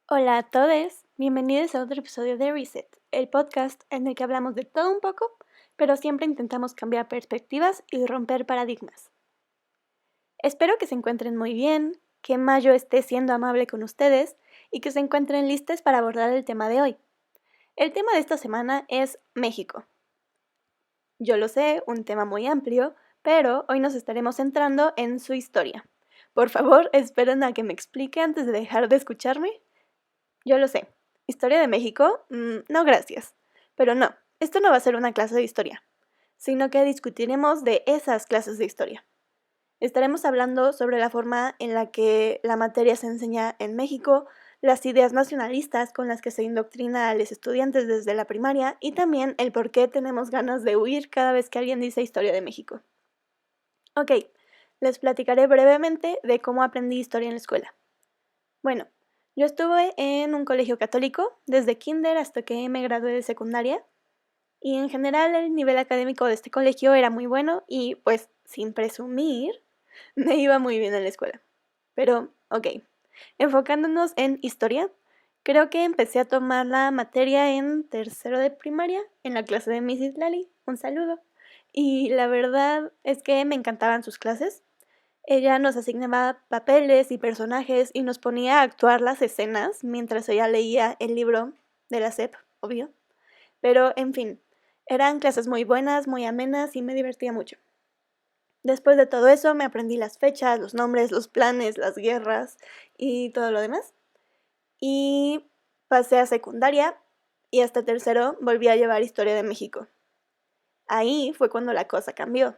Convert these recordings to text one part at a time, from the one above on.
Hola a todos, bienvenidos a otro episodio de Reset, el podcast en el que hablamos de todo un poco, pero siempre intentamos cambiar perspectivas y romper paradigmas. Espero que se encuentren muy bien, que Mayo esté siendo amable con ustedes y que se encuentren listos para abordar el tema de hoy. El tema de esta semana es México. Yo lo sé, un tema muy amplio, pero hoy nos estaremos centrando en su historia. Por favor, esperen a que me explique antes de dejar de escucharme. Yo lo sé. ¿Historia de México? No, gracias. Pero no, esto no va a ser una clase de historia, sino que discutiremos de esas clases de historia. Estaremos hablando sobre la forma en la que la materia se enseña en México, las ideas nacionalistas con las que se indoctrina a los estudiantes desde la primaria y también el por qué tenemos ganas de huir cada vez que alguien dice historia de México. Ok, les platicaré brevemente de cómo aprendí historia en la escuela. Bueno, yo estuve en un colegio católico desde kinder hasta que me gradué de secundaria y en general el nivel académico de este colegio era muy bueno y pues sin presumir me iba muy bien en la escuela. Pero, ok, enfocándonos en historia, creo que empecé a tomar la materia en tercero de primaria en la clase de Mrs. Lali, un saludo. Y la verdad es que me encantaban sus clases. Ella nos asignaba papeles y personajes y nos ponía a actuar las escenas mientras ella leía el libro de la SEP, obvio. Pero, en fin, eran clases muy buenas, muy amenas y me divertía mucho. Después de todo eso me aprendí las fechas, los nombres, los planes, las guerras y todo lo demás. Y pasé a secundaria y hasta tercero volví a llevar Historia de México. Ahí fue cuando la cosa cambió.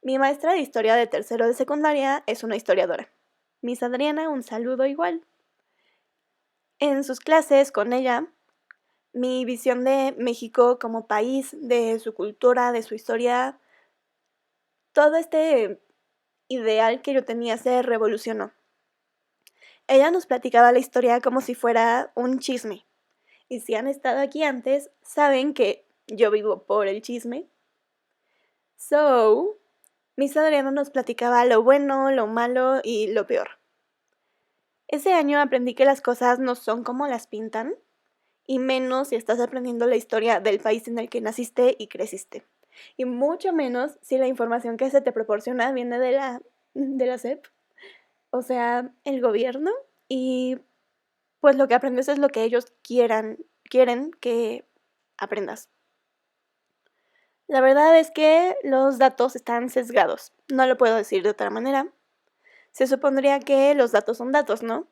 Mi maestra de historia de tercero de secundaria es una historiadora. Miss Adriana, un saludo igual. En sus clases con ella, mi visión de México como país, de su cultura, de su historia, todo este ideal que yo tenía se revolucionó. Ella nos platicaba la historia como si fuera un chisme. Y si han estado aquí antes, saben que yo vivo por el chisme. So, Miss Adriana nos platicaba lo bueno, lo malo y lo peor. Ese año aprendí que las cosas no son como las pintan, y menos si estás aprendiendo la historia del país en el que naciste y creciste. Y mucho menos si la información que se te proporciona viene de la SEP, o sea, el gobierno, y pues lo que aprendes es lo que ellos quieren que aprendas. La verdad es que los datos están sesgados, no lo puedo decir de otra manera. Se supondría que los datos son datos, ¿no?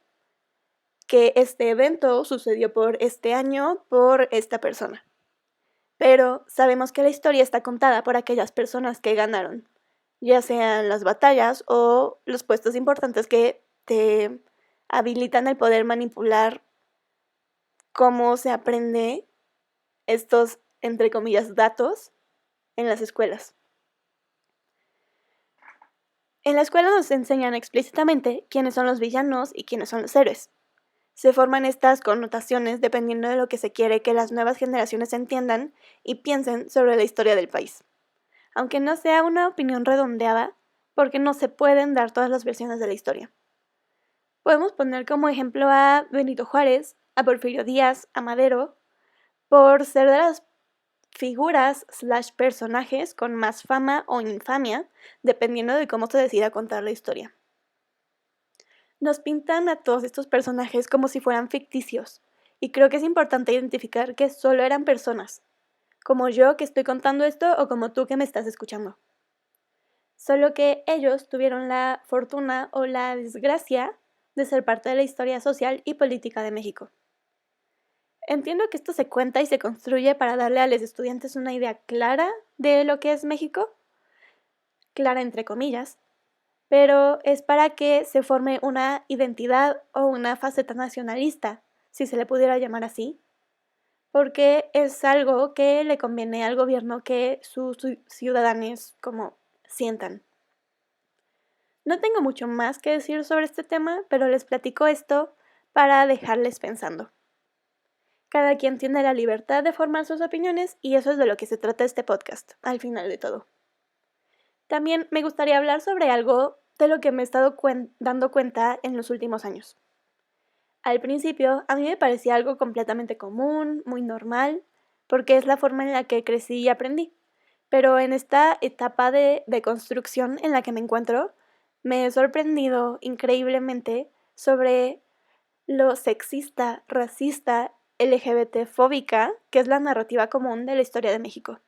Que este evento sucedió por este año, por esta persona. Pero sabemos que la historia está contada por aquellas personas que ganaron, ya sean las batallas o los puestos importantes que te habilitan el poder manipular cómo se aprende estos, entre comillas, datos en las escuelas. En la escuela nos enseñan explícitamente quiénes son los villanos y quiénes son los héroes. Se forman estas connotaciones dependiendo de lo que se quiere que las nuevas generaciones entiendan y piensen sobre la historia del país. Aunque no sea una opinión redondeada, porque no se pueden dar todas las versiones de la historia. Podemos poner como ejemplo a Benito Juárez, a Porfirio Díaz, a Madero, por ser de las figuras / personajes con más fama o infamia, dependiendo de cómo se decida contar la historia. Nos pintan a todos estos personajes como si fueran ficticios, y creo que es importante identificar que solo eran personas, como yo que estoy contando esto o como tú que me estás escuchando. Solo que ellos tuvieron la fortuna o la desgracia de ser parte de la historia social y política de México. Entiendo que esto se cuenta y se construye para darle a los estudiantes una idea clara de lo que es México, clara entre comillas, pero es para que se forme una identidad o una faceta nacionalista, si se le pudiera llamar así, porque es algo que le conviene al gobierno que sus ciudadanos como sientan. No tengo mucho más que decir sobre este tema, pero les platico esto para dejarles pensando. Cada quien tiene la libertad de formar sus opiniones y eso es de lo que se trata este podcast, al final de todo. También me gustaría hablar sobre algo de lo que me he estado dando cuenta en los últimos años. Al principio, a mí me parecía algo completamente común, muy normal, porque es la forma en la que crecí y aprendí. Pero en esta etapa de construcción en la que me encuentro, me he sorprendido increíblemente sobre lo sexista, racista, LGBT-fóbica, que es la narrativa común de la historia de México.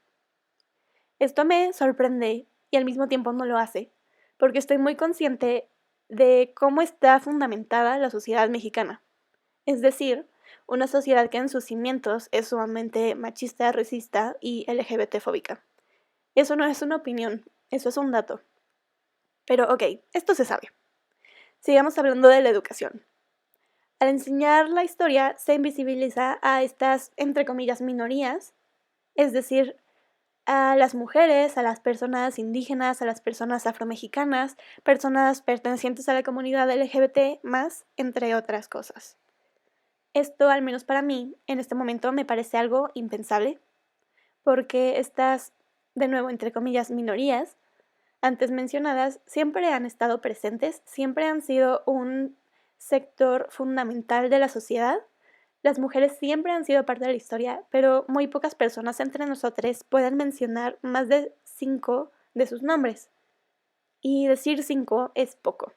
Esto me sorprende y al mismo tiempo no lo hace, porque estoy muy consciente de cómo está fundamentada la sociedad mexicana. Es decir, una sociedad que en sus cimientos es sumamente machista, racista y LGBT-fóbica. Eso no es una opinión, eso es un dato. Pero ok, esto se sabe. Sigamos hablando de la educación. Al enseñar la historia se invisibiliza a estas, entre comillas, minorías, es decir, a las mujeres, a las personas indígenas, a las personas afromexicanas, personas pertenecientes a la comunidad LGBT+, entre otras cosas. Esto, al menos para mí, en este momento me parece algo impensable, porque estas, de nuevo, entre comillas, minorías, antes mencionadas, siempre han estado presentes, siempre han sido un sector fundamental de la sociedad. Las mujeres siempre han sido parte de la historia, pero muy pocas personas entre nosotros pueden mencionar más de 5 de sus nombres. Y decir 5 es poco.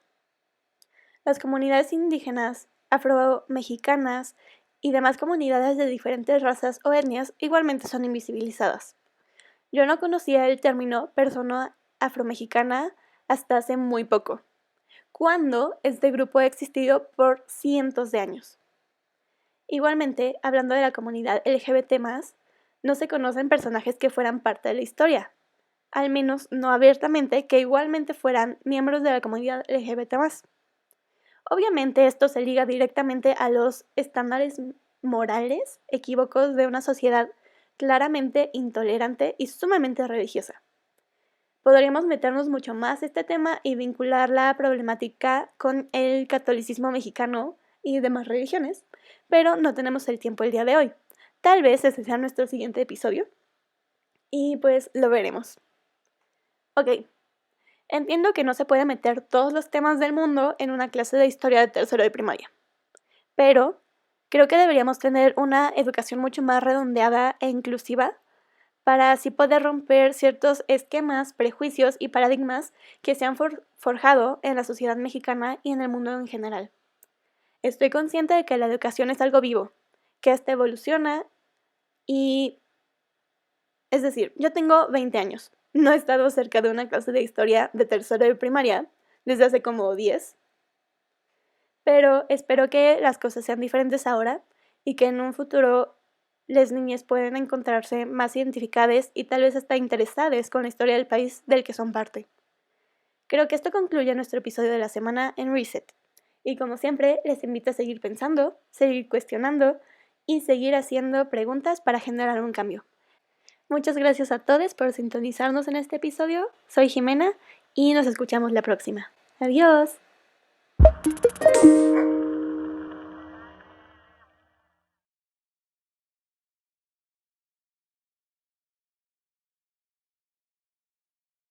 Las comunidades indígenas, afromexicanas y demás comunidades de diferentes razas o etnias igualmente son invisibilizadas. Yo no conocía el término persona afromexicana hasta hace muy poco, cuando este grupo ha existido por cientos de años. Igualmente, hablando de la comunidad LGBT+, no se conocen personajes que fueran parte de la historia, al menos no abiertamente que igualmente fueran miembros de la comunidad LGBT+. Obviamente esto se liga directamente a los estándares morales equívocos de una sociedad claramente intolerante y sumamente religiosa. Podríamos meternos mucho más a este tema y vincular la problemática con el catolicismo mexicano y demás religiones, pero no tenemos el tiempo el día de hoy. Tal vez ese sea nuestro siguiente episodio y pues lo veremos. Ok, entiendo que no se puede meter todos los temas del mundo en una clase de historia de tercero de primaria, pero creo que deberíamos tener una educación mucho más redondeada e inclusiva para así poder romper ciertos esquemas, prejuicios y paradigmas que se han forjado en la sociedad mexicana y en el mundo en general. Estoy consciente de que la educación es algo vivo, que ésta evoluciona y... Es decir, yo tengo 20 años, no he estado cerca de una clase de historia de tercero de primaria desde hace como 10, pero espero que las cosas sean diferentes ahora y que en un futuro las niñas pueden encontrarse más identificadas y tal vez hasta interesadas con la historia del país del que son parte. Creo que esto concluye nuestro episodio de la semana en Reset. Y como siempre, les invito a seguir pensando, seguir cuestionando y seguir haciendo preguntas para generar un cambio. Muchas gracias a todos por sintonizarnos en este episodio. Soy Jimena y nos escuchamos la próxima. Adiós.